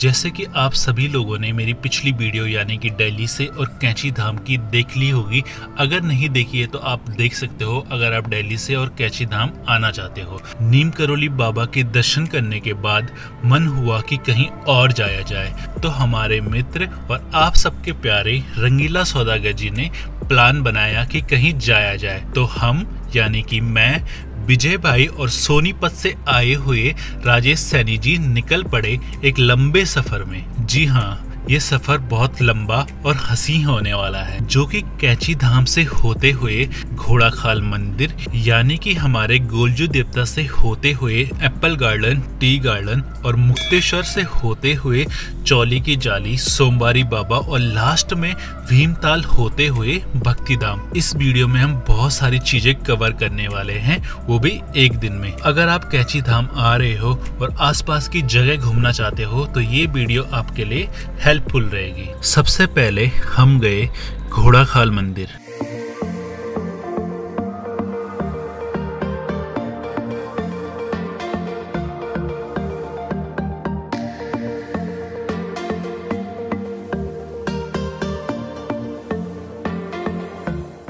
जैसे कि आप सभी लोगों ने मेरी पिछली वीडियो यानी कि दिल्ली से और कैंची धाम की देख ली होगी। अगर नहीं देखी है तो आप देख सकते हो अगर आप दिल्ली से और कैंची धाम आना चाहते हो। नीम करोली बाबा के दर्शन करने के बाद मन हुआ कि कहीं और जाया जाए, तो हमारे मित्र और आप सबके प्यारे रंगीला सौदागर जी ने प्लान बनाया कि कहीं जाया जाए। तो हम यानी कि मैं, विजय भाई और सोनीपत से आए हुए राजेश सैनी जी निकल पड़े एक लंबे सफर में। जी हाँ, ये सफर बहुत लंबा और हसीन होने वाला है, जो कि कैंची धाम से होते हुए घोड़ाखाल मंदिर यानी कि हमारे गोलजू देवता से होते हुए एप्पल गार्डन, टी गार्डन और मुक्तेश्वर से होते हुए चौली की जाली, सोमवारी बाबा और लास्ट में भीमताल होते हुए भक्ति धाम। इस वीडियो में हम बहुत सारी चीजें कवर करने वाले हैं, वो भी एक दिन में। अगर आप कैंची धाम आ रहे हो और आसपास की जगह घूमना चाहते हो तो ये वीडियो आपके लिए हेल्पफुल रहेगी। सबसे पहले हम गए घोड़ाखाल मंदिर।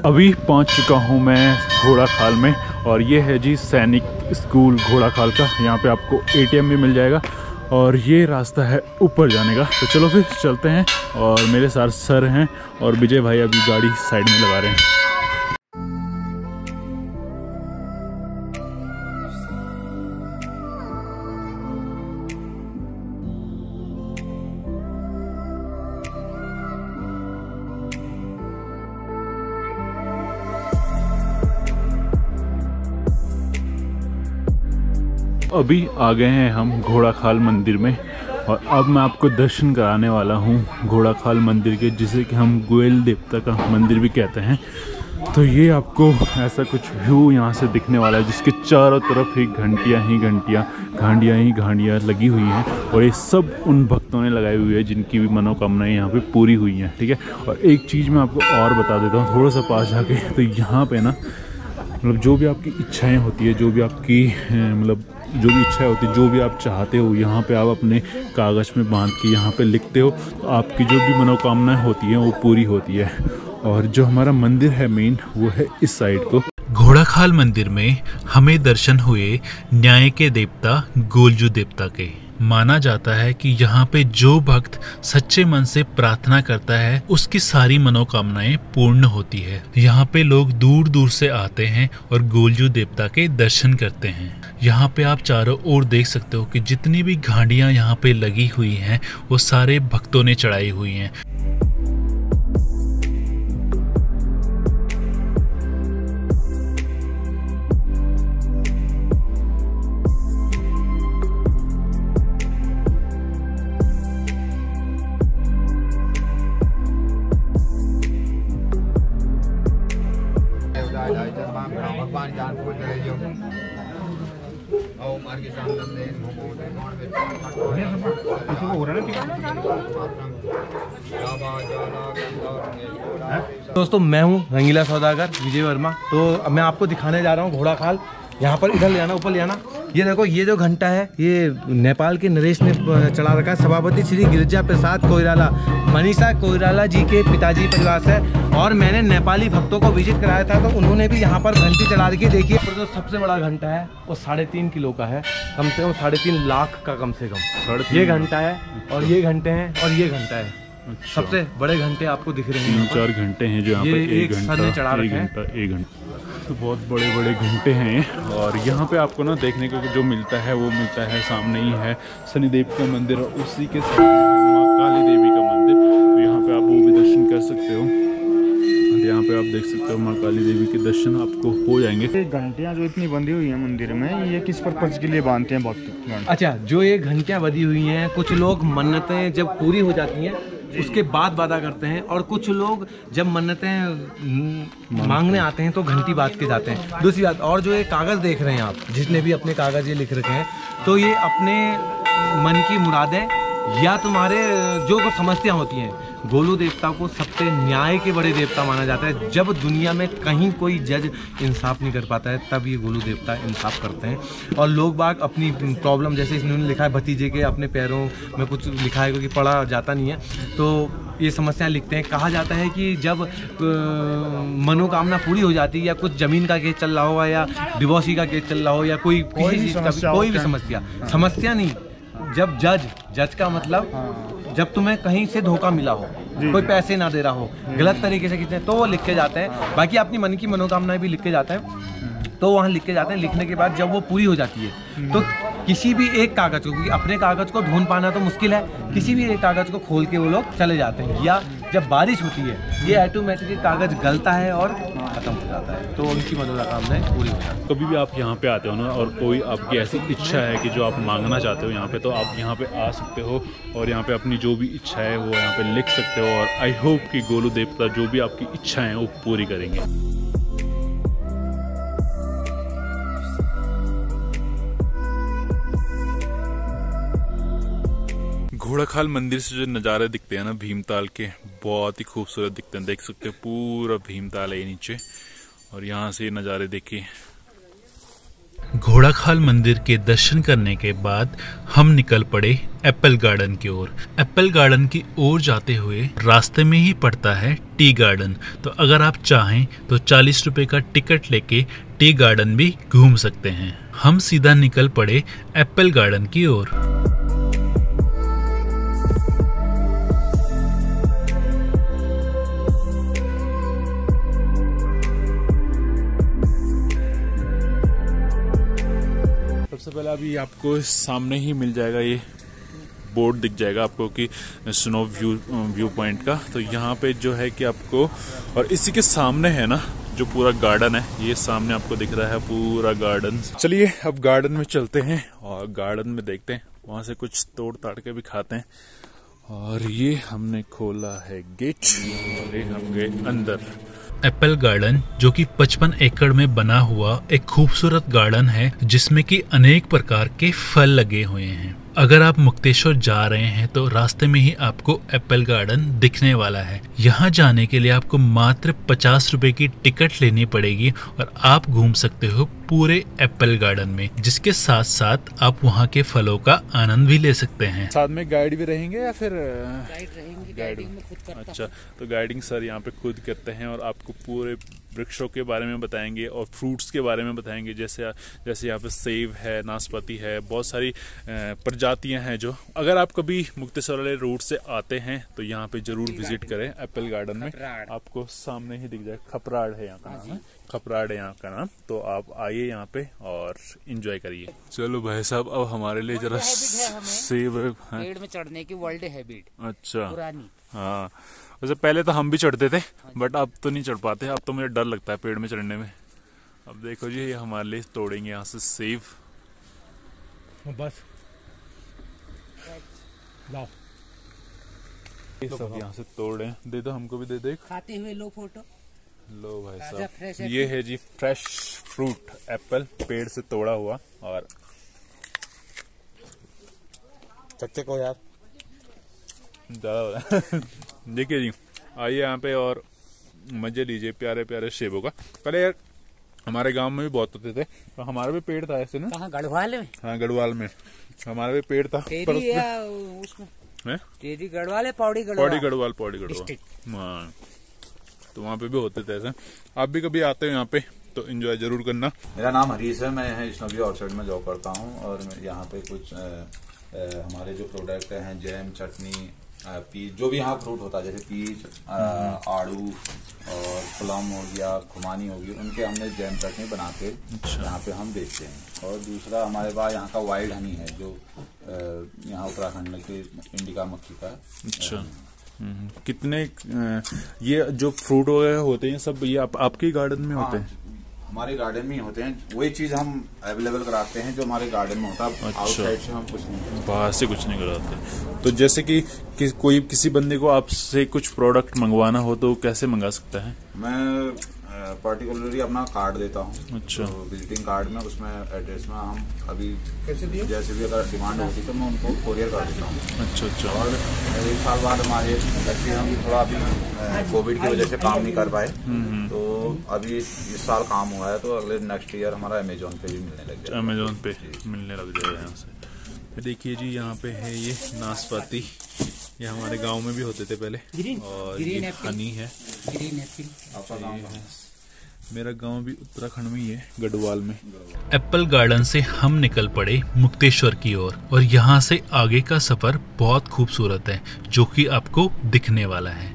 अभी पहुंच चुका हूं मैं घोड़ाखाल में और ये है जी सैनिक स्कूल घोड़ाखाल का। यहाँ पे आपको ATM भी मिल जाएगा और ये रास्ता है ऊपर जाने का। तो चलो फिर चलते हैं। और मेरे साथ सर हैं और विजय भाई अभी गाड़ी साइड में लगा रहे हैं। अभी आ गए हैं हम घोड़ाखाल मंदिर में और अब मैं आपको दर्शन कराने वाला हूँ घोड़ाखाल मंदिर के, जिसे कि हम गोयल देवता का मंदिर भी कहते हैं। तो ये आपको ऐसा कुछ व्यू यहाँ से दिखने वाला है, जिसके चारों तरफ ही घंटियाँ ही घंटियाँ, घांडियाँ ही घांडियाँ लगी हुई हैं। और ये सब उन भक्तों ने लगाई हुई है जिनकी भी मनोकामनाएं यहाँ पे पूरी हुई हैं। ठीक है, और एक चीज़ मैं आपको और बता देता हूँ थोड़ा सा पास जाके। तो यहाँ पे ना मतलब जो भी आपकी इच्छाएँ होती है, जो भी आपकी मतलब जो भी इच्छा होती है, जो भी आप चाहते हो, यहाँ पे आप अपने कागज़ में बांध के यहाँ पे लिखते हो तो आपकी जो भी मनोकामनाएं होती हैं वो पूरी होती है। और जो हमारा मंदिर है मेन, वो है इस साइड को। घोड़ाखाल मंदिर में हमें दर्शन हुए न्याय के देवता गोलजू देवता के। माना जाता है कि यहाँ पे जो भक्त सच्चे मन से प्रार्थना करता है उसकी सारी मनोकामनाएं पूर्ण होती है। यहाँ पे लोग दूर दूर से आते हैं और गोलजू देवता के दर्शन करते हैं। यहाँ पे आप चारों ओर देख सकते हो कि जितनी भी घांडियाँ यहाँ पे लगी हुई हैं वो सारे भक्तों ने चढ़ाई हुई हैं। दोस्तों, मैं हूं रंगीला सौदागर विजय वर्मा। तो मैं आपको दिखाने जा रहा हूं घोड़ाखाल। यहाँ पर इधर ले आना, ऊपर ले आना। ये देखो, ये जो घंटा है ये नेपाल के नरेश ने चढ़ा रखा है। सभापति श्री गिरिजा प्रसाद कोइराला, मनीषा कोइराला जी के पिताजी परिवार से। और मैंने नेपाली भक्तों को विजिट कराया था तो उन्होंने भी यहाँ पर घंटी चढ़ा रखी है। देखिए, जो सबसे बड़ा घंटा है वो 3.5 किलो का है, कम से कम 3.5 लाख का कम से कम। ये घंटा है और ये घंटे हैं और ये घंटा है। अच्छा। सबसे बड़े घंटे आपको दिख रहे हैं, 3-4 घंटे हैं जो यहाँ पर एक घंटा, एक घंटा। तो बहुत बड़े बड़े घंटे हैं। और यहाँ पे आपको ना देखने को जो मिलता है वो मिलता है, सामने ही है शनिदेव का मंदिर और उसी के साथ माँ काली देवी का मंदिर। तो यहाँ पे आप वो भी दर्शन कर सकते हो। यहाँ पे आप देख सकते हो माँ काली देवी के दर्शन आपको हो जाएंगे। घंटियाँ जो इतनी बंधी हुई हैं मंदिर में, ये किस पर्पज के लिए बांधते हैं भक्त? अच्छा, जो ये घंटियाँ बंधी हुई हैं, कुछ लोग मन्नतें जब पूरी हो जाती हैं उसके बाद वादा करते हैं, और कुछ लोग जब मन्नतें मांगने आते हैं तो घंटी बांध के जाते हैं। दूसरी बात, और जो ये कागज़ देख रहे हैं आप, जितने भी अपने कागज़ ये लिख रखे हैं, तो ये अपने मन की मुरादें या तुम्हारे जो समस्याएं होती हैं गोलू देवता को सबसे न्याय के बड़े देवता माना जाता है। जब दुनिया में कहीं कोई जज इंसाफ नहीं कर पाता है तब ये गोलू देवता इंसाफ करते हैं। और लोग बाग अपनी प्रॉब्लम, जैसे इन्होंने लिखा है भतीजे के अपने पैरों में कुछ लिखा है क्योंकि पढ़ा जाता नहीं है, तो ये समस्याएं लिखते हैं। कहा जाता है कि जब मनोकामना पूरी हो जाती है या कुछ ज़मीन का केस चल रहा हो या डिवोर्सी का केस चल रहा हो या कोई किसी चीज़ का कोई भी समस्या नहीं, जब जज का मतलब जब तुम्हें कहीं से धोखा मिला हो, कोई पैसे ना दे रहा हो, गलत तरीके से कितने, तो वो लिख के जाते हैं। बाकी अपनी मन की मनोकामनाएं भी लिख के जाते हैं, तो वहाँ लिख के जाते हैं। लिखने के बाद जब वो पूरी हो जाती है तो किसी भी एक कागज़ को, क्योंकि अपने कागज़ को ढूंढ पाना तो मुश्किल है, किसी भी एक कागज़ को खोल के वो लोग चले जाते हैं। या जब बारिश होती है ये ऑटोमेटिकली कागज़ गलता है और ख़त्म हो जाता है, तो उनकी मनोकामनाएं पूरी हो जाती है। कभी भी आप यहाँ पे आते हो ना और कोई आपकी ऐसी इच्छा है कि जो आप मांगना चाहते हो यहाँ पे, तो आप यहाँ पे आ सकते हो और यहाँ पे अपनी जो भी इच्छा है वो यहाँ पे लिख सकते हो। और आई होप कि गोलू देवता जो भी आपकी इच्छा है वो पूरी करेंगे। घोड़ाखाल मंदिर से जो नज़ारे दिखते हैं ना भीमताल के, बहुत ही खूबसूरत दिखते हैं। देख सकते हो पूरा भीमताल है नीचे और यहाँ से नज़ारे देखिए। घोड़ाखाल मंदिर के दर्शन करने के बाद हम निकल पड़े एप्पल गार्डन की ओर। एप्पल गार्डन की ओर जाते हुए रास्ते में ही पड़ता है टी गार्डन, तो अगर आप चाहें तो 40 रुपए का टिकट लेके टी गार्डन भी घूम सकते हैं। हम सीधा निकल पड़े एप्पल गार्डन की ओर। सबसे पहले अभी आपको सामने ही मिल जाएगा, ये बोर्ड दिख जाएगा आपको कि स्नो व्यू पॉइंट का। तो यहाँ पे जो है कि आपको, और इसी के सामने है ना जो पूरा गार्डन है, ये सामने आपको दिख रहा है पूरा गार्डन। चलिए अब गार्डन में चलते हैं और गार्डन में देखते हैं, वहां से कुछ तोड़ ताड़ के भी खाते हैं। और ये हमने खोला है गेट और ये हम गए अंदर। एप्पल गार्डन जो कि 55 एकड़ में बना हुआ एक खूबसूरत गार्डन है जिसमें कि अनेक प्रकार के फल लगे हुए हैं। अगर आप मुक्तेश्वर जा रहे हैं तो रास्ते में ही आपको एप्पल गार्डन दिखने वाला है। यहाँ जाने के लिए आपको मात्र 50 रुपए की टिकट लेनी पड़ेगी और आप घूम सकते हो पूरे एप्पल गार्डन में, जिसके साथ साथ आप वहाँ के फलों का आनंद भी ले सकते हैं। साथ में गाइड भी रहेंगे या फिर गाइड रहेंगे, गाइडिंग में खुद करता। अच्छा, तो गाइडिंग सर यहाँ पे खुद करते हैं और आपको पूरे वृक्षों के बारे में बताएंगे और फ्रूट्स के बारे में बताएंगे। जैसे यहाँ पे सेब है, नाशपाती है, बहुत सारी प्रजातियां हैं। जो अगर आप कभी मुक्तेश्वर वाले रूट से आते हैं तो यहाँ पे जरूर विजिट करें एप्पल गार्डन में। आपको सामने ही दिख जाए, खपराड़ है यहाँ का नाम है, खपराड़ है यहाँ का नाम। तो आप आइए यहाँ पे और एंजॉय करिए। चलो भाई साहब, अब हमारे लिए जरा सेब पेड़ में चढ़ने की वर्ल्ड हैबिट। अच्छा, पुरानी। हाँ, वैसे पहले तो हम भी चढ़ते थे बट अब तो नहीं चढ़ पाते। अब तो मुझे डर लगता है पेड़ में चढ़ने में। अब देखो जी, ये हमारे लिए तोड़ेंगे यहाँ से सेब। बस लाओ, सब यहाँ से तोड़ रहे हैं। दे दो, हमको भी दे दो। खाते हुए लो फोटो। लो भाई फ्रेश साहब, ये है जी फ्रेश फ्रूट एप्पल, पेड़ से तोड़ा हुआ। और चक्के को यार ज्यादा देखिए जी, आइए यहाँ पे और मजे लीजिए प्यारे प्यारे सेबों का। पहले यार हमारे गांव में भी बहुत होते थे, तो हमारा भी पेड़ था ऐसे ना। कहाँ, गढ़वाल में? हाँ, गढ़वाल में हमारा भी पेड़ था। टेरी या उसमें टेरी गढ़वाल है, पौड़ी गढ़वाल। पौड़ी गढ़वाल, हाँ, तो वहाँ पे भी होते थे ऐसे। आप भी कभी आते हो यहाँ पे तो एंजॉय जरूर करना। मेरा नाम हरीश है, मैं स्नोवी ऑर्चर्ड में जॉब करता हूँ और यहाँ पे कुछ हमारे जो प्रोडक्ट हैं, जैम, चटनी, पीच, जो भी यहाँ फ्रूट होता है, जैसे पीच, आड़ू और प्लम हो गया, खुमानी होगी, उनके हमने जैम चटनी बना के यहाँ पे हम बेचते हैं। और दूसरा हमारे पास यहाँ का वाइल्ड हनी है जो यहाँ उत्तराखंड के इंडिका मक्खी का। अच्छा, कितने ये जो फ्रूट वगैरह होते हैं सब ये आपके गार्डन में होते हैं? हमारे गार्डन में ही होते हैं। वही चीज हम अवेलेबल कराते हैं जो हमारे गार्डन में होता है। आउटसाइड से हम कुछ नहीं, बाहर से कुछ नहीं कराते। तो जैसे कि कोई किसी बंदे को आपसे कुछ प्रोडक्ट मंगवाना हो तो कैसे मंगा सकता है? मैं पर्टिकुलरली अपना कार्ड देता हूँ। अच्छा। तो विजिटिंग कार्ड में उसमें एड्रेस में हम अभी जैसे भी अगर डिमांड होती तो मैं उनको कोरियर कर देता हूँ। अच्छा। और 1 साल बाद हमारे इंडस्ट्री हम थोड़ा अभी कोविड की वजह से काम नहीं कर पाए, तो अभी इस साल काम हुआ है, तो अगले नेक्स्ट ईयर हमारा अमेजोन पे भी मिलने लग जाएगा। अमेजोन पे मिलने लग जाएगा यहाँ से। देखिए जी, यहाँ पे है ये नाशपाती, ये हमारे गांव में भी होते थे पहले। और ये हनी है। आपका गाँव है? मेरा गांव भी उत्तराखंड में ही है, गढ़वाल में। एप्पल गार्डन से हम निकल पड़े मुक्तेश्वर की ओर और यहाँ से आगे का सफर बहुत खूबसूरत है, जो कि आपको दिखने वाला है।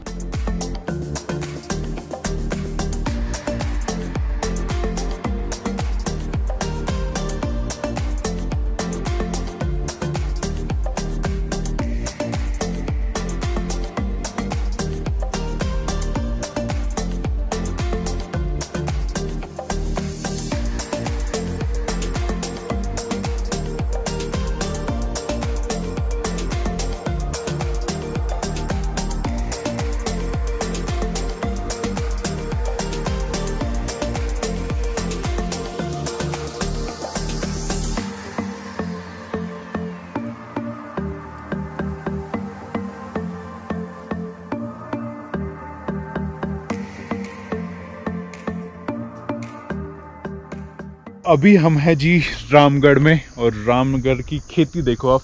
अभी हम हैं जी रामगढ़ में, और रामगढ़ की खेती देखो आप,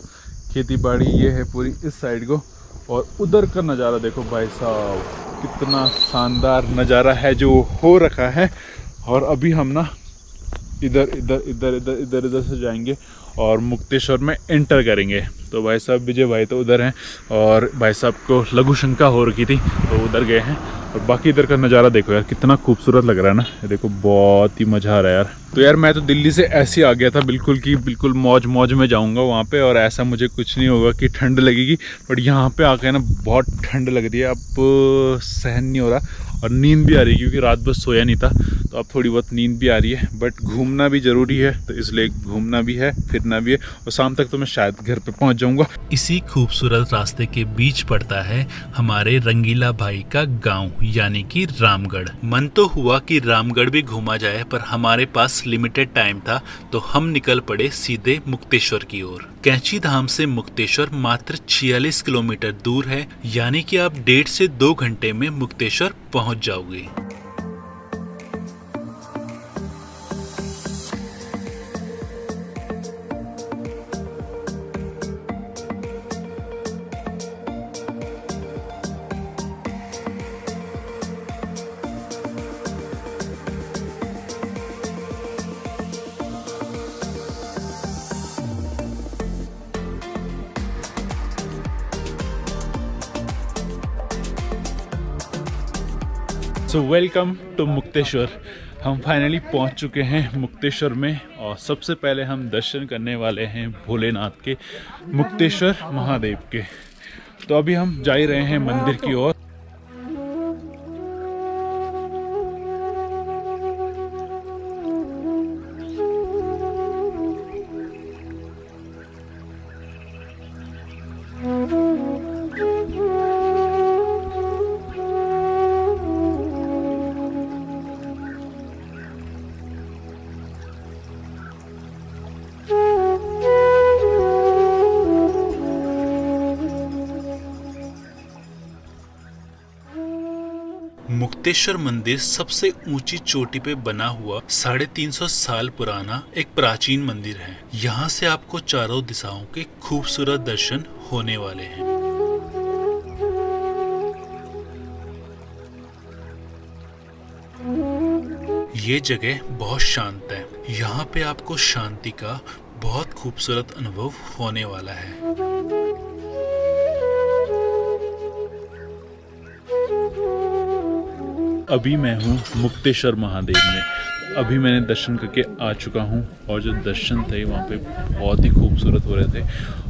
खेती बाड़ी ये है पूरी इस साइड को, और उधर का नज़ारा देखो भाई साहब, कितना शानदार नज़ारा है जो हो रखा है। और अभी हम ना इधर से जाएंगे और मुक्तेश्वर में एंटर करेंगे। तो भाई साहब विजय भाई तो उधर हैं, और भाई साहब को लघु शंका हो रखी थी तो उधर गए हैं। और बाकी इधर का नज़ारा देखो यार, कितना खूबसूरत लग रहा है ना, ये देखो, बहुत ही मज़ा आ रहा है यार। तो यार मैं तो दिल्ली से ऐसे ही आ गया था बिल्कुल कि बिल्कुल मौज में जाऊंगा वहाँ पे, और ऐसा मुझे कुछ नहीं होगा कि ठंड लगेगी, बट यहाँ पे आके ना बहुत ठंड लग रही है, अब सहन नहीं हो रहा, और नींद भी आ रही है क्योंकि रात भर सोया नहीं था, तो अब थोड़ी बहुत नींद भी आ रही है। बट घूमना भी ज़रूरी है, तो इसलिए घूमना भी है, फिरना भी है, और शाम तक तो मैं शायद घर पे पहुँच जाऊँगा। इसी खूबसूरत रास्ते के बीच पड़ता है हमारे रंगीला भाई का गांव, यानी कि रामगढ़। मन तो हुआ कि रामगढ़ भी घूमा जाए, पर हमारे पास लिमिटेड टाइम था, तो हम निकल पड़े सीधे मुक्तेश्वर की ओर। कैंची धाम से मुक्तेश्वर मात्र 46 किलोमीटर दूर है, यानी कि आप 1.5 से 2 घंटे में मुक्तेश्वर पहुंच जाओगे। So welcome to Mukteshwar. हम फाइनली पहुंच चुके हैं मुक्तेश्वर में, और सबसे पहले हम दर्शन करने वाले हैं भोलेनाथ के, मुक्तेश्वर महादेव के। तो अभी हम जा ही रहे हैं मंदिर की ओर। मुक्तेश्वर मंदिर सबसे ऊंची चोटी पे बना हुआ 350 साल पुराना एक प्राचीन मंदिर है। यहाँ से आपको चारों दिशाओं के खूबसूरत दर्शन होने वाले हैं। ये जगह बहुत शांत है, यहाँ पे आपको शांति का बहुत खूबसूरत अनुभव होने वाला है। अभी मैं हूँ मुक्तेश्वर महादेव में, अभी मैंने दर्शन करके आ चुका हूँ, और जो दर्शन थे वहाँ पे बहुत ही खूबसूरत हो रहे थे।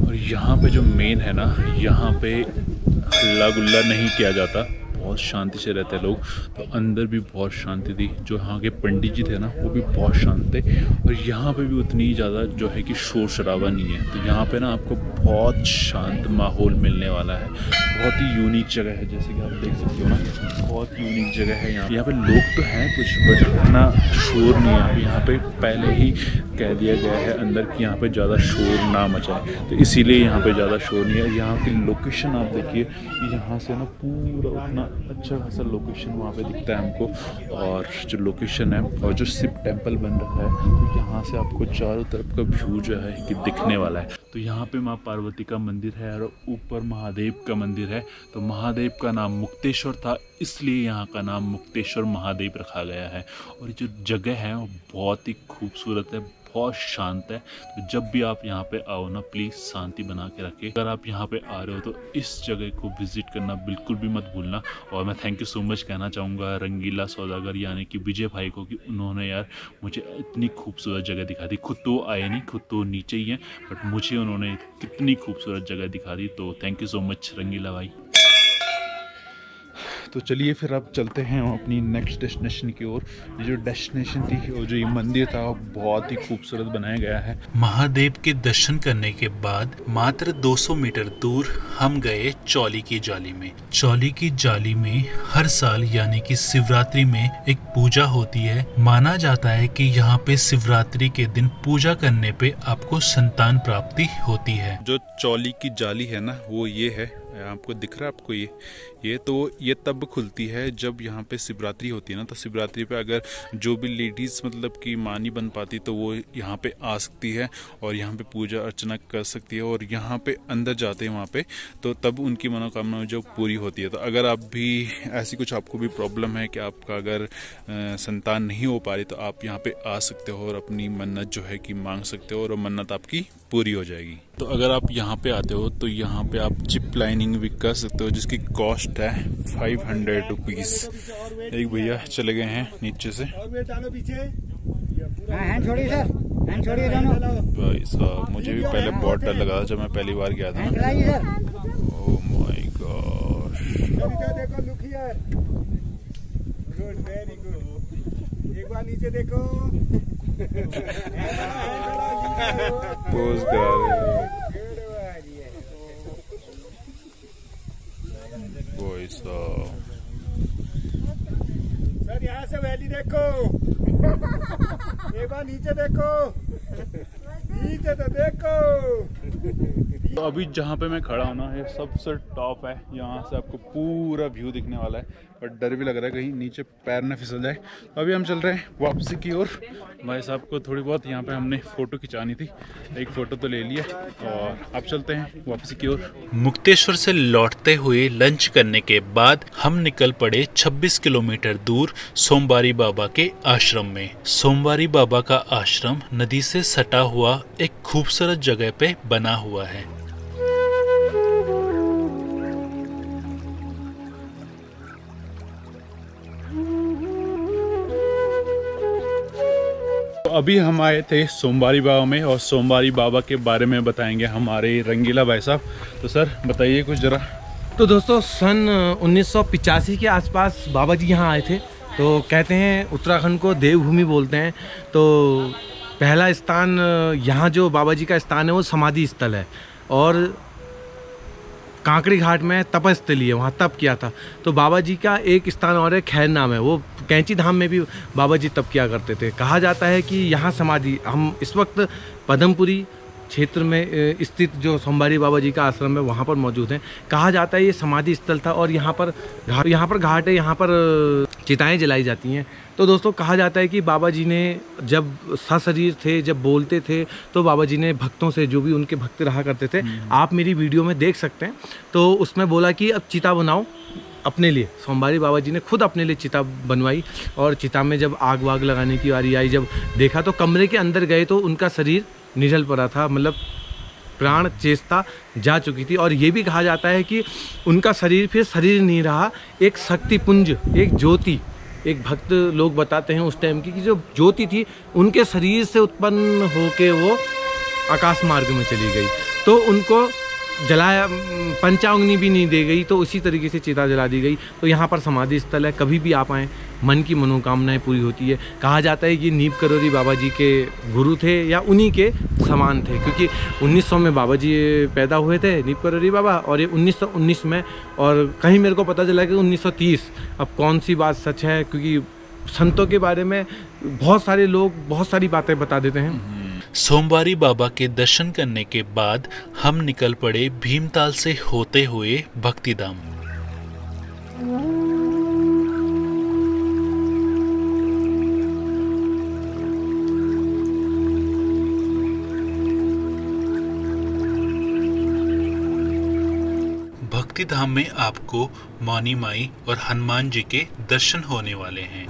और यहाँ पे जो मेन है ना, यहाँ पे हल्ला गुल्ला नहीं किया जाता, बहुत शांति से रहते हैं लोग, तो अंदर भी बहुत शांति थी। जो यहाँ के पंडित जी थे ना वो भी बहुत शांत थे, और यहाँ पे भी उतनी ज़्यादा जो है कि शोर शराबा नहीं है। तो यहाँ पे ना आपको बहुत शांत माहौल मिलने वाला है। बहुत ही यूनिक जगह है, जैसे कि आप देख सकते हो ना, बहुत यूनिक जगह है। यहाँ पे लोग तो हैं कुछ, बट इतना शोर नहीं है। यहाँ पे पहले ही कह दिया गया है अंदर कि यहाँ पे ज़्यादा शोर ना मचाए, तो इसीलिए यहाँ पे ज़्यादा शोर नहीं है। यहाँ की लोकेशन आप देखिए, यहाँ से ना पूरा उतना अच्छा खासा लोकेशन वहाँ पे दिखता है हमको। और जो लोकेशन है और जो शिव टेम्पल बन रखा है, तो यहाँ से आपको चारों तरफ का व्यू जो है कि दिखने वाला है। तो यहाँ पे माँ पार्वती का मंदिर है और ऊपर महादेव का मंदिर है। तो महादेव का नाम मुक्तेश्वर था, इसलिए यहाँ का नाम मुक्तेश्वर महादेव रखा गया है। और जो जगह है वो बहुत ही खूबसूरत है, बहुत शांत है। तो जब भी आप यहाँ पे आओ ना, प्लीज़ शांति बना के रखें। अगर आप यहाँ पे आ रहे हो तो इस जगह को विजिट करना बिल्कुल भी मत भूलना। और मैं थैंक यू सो मच कहना चाहूँगा रंगीला सौदागर यानी कि विजय भाई को, कि उन्होंने यार मुझे इतनी खूबसूरत जगह दिखा दी। खुद तो आए नहीं, खुद तो नीचे ही हैं, बट मुझे उन्होंने कितनी खूबसूरत जगह दिखा दी। तो थैंक यू सो मच रंगीला भाई। तो चलिए फिर अब चलते हैं अपनी नेक्स्ट डेस्टिनेशन की ओर। ये जो डेस्टिनेशन थी और जो ये मंदिर था वो बहुत ही खूबसूरत बनाया गया है। महादेव के दर्शन करने के बाद मात्र 200 मीटर दूर हम गए चौली की जाली में। चौली की जाली में हर साल यानी कि शिवरात्रि में एक पूजा होती है। माना जाता है कि यहाँ पे शिवरात्रि के दिन पूजा करने पे आपको संतान प्राप्ति होती है। जो चौली की जाली है ना वो ये है, आपको दिख रहा है आपको ये तो ये तब खुलती है जब यहाँ पे शिवरात्रि होती है ना। तो शिवरात्रि पे अगर जो भी लेडीज़ मतलब कि मां नहीं बन पाती तो वो यहाँ पे आ सकती है और यहाँ पे पूजा अर्चना कर सकती है। और यहाँ पे अंदर जाते हैं वहाँ पे, तो तब उनकी मनोकामना जो पूरी होती है। तो अगर आप भी ऐसी कुछ आपको भी प्रॉब्लम है कि आपका अगर संतान नहीं हो पा रही, तो आप यहाँ पे आ सकते हो और अपनी मन्नत जो है कि मांग सकते हो और मन्नत आपकी पूरी हो जाएगी। तो अगर आप यहाँ पे आते हो तो यहाँ पे आप जिप लाइनिंग भी कर सकते हो, जिसकी कॉस्ट है 500 रुपीज़। एक भैया चले गए हैं नीचे से। भाई साहब मुझे भी पहले बहुत डर लगा था जब मैं पहली बार गया था। Oh my God. एक बार नीचे देखो। पोज करा रहे भाई साहब। सर यहाँ से वैली देखो। एक बार नीचे देखो, नीचे तो देखो। तो अभी जहाँ पे मैं खड़ा हूँ ना, ये सबसे टॉप है। यहाँ से आपको पूरा व्यू दिखने वाला है, पर डर भी लग रहा है कहीं नीचे पैर न फिसल जाए। तो अभी हम चल रहे हैं वापसी की ओर। भाई साहब को थोड़ी बहुत यहाँ पे हमने फ़ोटो खिंचानी थी, एक फ़ोटो तो ले लिया और अब चलते हैं वापसी की ओर। मुक्तेश्वर से लौटते हुए लंच करने के बाद हम निकल पड़े 26 किलोमीटर दूर सोमवारी बाबा के आश्रम में। सोमवारी बाबा का आश्रम नदी से सटा हुआ एक खूबसूरत जगह पे बना हुआ है। अभी हम आए थे सोमवारी बाबा में और सोमवारी बाबा के बारे में बताएंगे हमारे रंगीला भाई साहब। तो सर बताइए कुछ ज़रा। तो दोस्तों सन 1985 के आसपास बाबा जी यहाँ आए थे। तो कहते हैं उत्तराखंड को देवभूमि बोलते हैं। तो पहला स्थान यहाँ जो बाबा जी का स्थान है वो समाधि स्थल है, और कांकड़ी घाट में तपस्थली है, वहाँ तप किया था। तो बाबा जी का एक स्थान और है, खैर नाम है, वो कैंची धाम में भी बाबा जी तप किया करते थे। कहा जाता है कि यहाँ समाधि, हम इस वक्त पदमपुरी क्षेत्र में स्थित जो सोमवारी बाबा जी का आश्रम है वहाँ पर मौजूद हैं। कहा जाता है ये समाधि स्थल था, और यहाँ पर घाट है, यहाँ पर चिताएँ जलाई जाती हैं। तो दोस्तों कहा जाता है कि बाबा जी ने जब सशरीर थे, जब बोलते थे, तो बाबा जी ने भक्तों से, जो भी उनके भक्त रहा करते थे, आप मेरी वीडियो में देख सकते हैं, तो उसमें बोला कि अब चिता बनाओ अपने लिए। सोमवारी बाबा जी ने खुद अपने लिए चिता बनवाई, और चिता में जब आग वाग लगाने की बारी आई, जब देखा तो कमरे के अंदर गए तो उनका शरीर निढल पड़ा था, मतलब प्राण चेष्टा जा चुकी थी। और ये भी कहा जाता है कि उनका शरीर फिर शरीर नहीं रहा, एक शक्तिपुंज, एक ज्योति, एक भक्त लोग बताते हैं उस टाइम की कि जो ज्योति थी उनके शरीर से उत्पन्न होके वो आकाश मार्ग में चली गई। तो उनको जलाया, पंचाग्नि भी नहीं दी गई, तो उसी तरीके से चिता जला दी गई। तो यहाँ पर समाधि स्थल है, कभी भी आप आएँ, मन की मनोकामनाएं पूरी होती है। कहा जाता है कि नीम करौरी बाबा जी के गुरु थे या उन्हीं के समान थे, क्योंकि 1900 में बाबा जी पैदा हुए थे, नीम करौरी बाबा, और ये 1919 में, और कहीं मेरे को पता चला कि 1930। अब कौन सी बात सच है, क्योंकि संतों के बारे में बहुत सारे लोग बहुत सारी बातें बता देते हैं। सोमवारी बाबा के दर्शन करने के बाद हम निकल पड़े भीमताल से होते हुए भक्तिधाम। भक्तिधाम में आपको मौनी माई और हनुमान जी के दर्शन होने वाले हैं।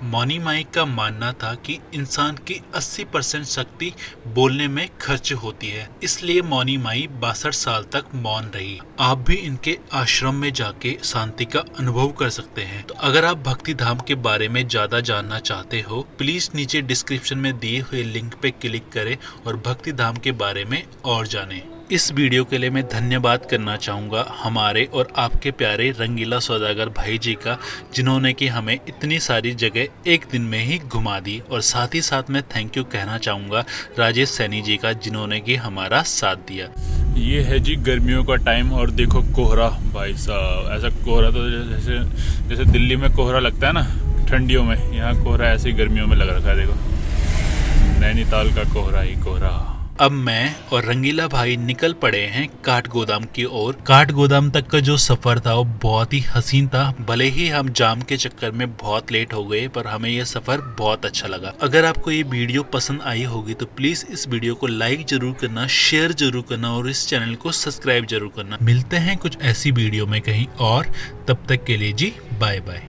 मौनी माई का मानना था कि इंसान की 80% शक्ति बोलने में खर्च होती है, इसलिए मौनी माई 62 साल तक मौन रही। आप भी इनके आश्रम में जाके शांति का अनुभव कर सकते हैं। तो अगर आप भक्ति धाम के बारे में ज्यादा जानना चाहते हो, प्लीज नीचे डिस्क्रिप्शन में दिए हुए लिंक पे क्लिक करें और भक्ति धाम के बारे में और जानें। इस वीडियो के लिए मैं धन्यवाद करना चाहूँगा हमारे और आपके प्यारे रंगीला सौदागर भाई जी का, जिन्होंने कि हमें इतनी सारी जगह एक दिन में ही घुमा दी। और साथ ही साथ मैं थैंक यू कहना चाहूँगा राजेश सैनी जी का, जिन्होंने कि हमारा साथ दिया। ये है जी गर्मियों का टाइम और देखो कोहरा, भाई साहब ऐसा कोहरा तो जैसे दिल्ली में कोहरा लगता है ना ठंडियों में, यहाँ कोहरा ऐसे ही गर्मियों में लग रखा है। देखो नैनीताल का कोहरा ही कोहरा। अब मैं और रंगीला भाई निकल पड़े हैं काठगोदाम की ओर। काठगोदाम तक का जो सफर था वो बहुत ही हसीन था। भले ही हम जाम के चक्कर में बहुत लेट हो गए, पर हमें यह सफर बहुत अच्छा लगा। अगर आपको ये वीडियो पसंद आई होगी तो प्लीज इस वीडियो को लाइक जरूर करना, शेयर जरूर करना और इस चैनल को सब्सक्राइब जरूर करना। मिलते हैं कुछ ऐसी वीडियो में कहीं और, तब तक के लिए जी बाय बाय।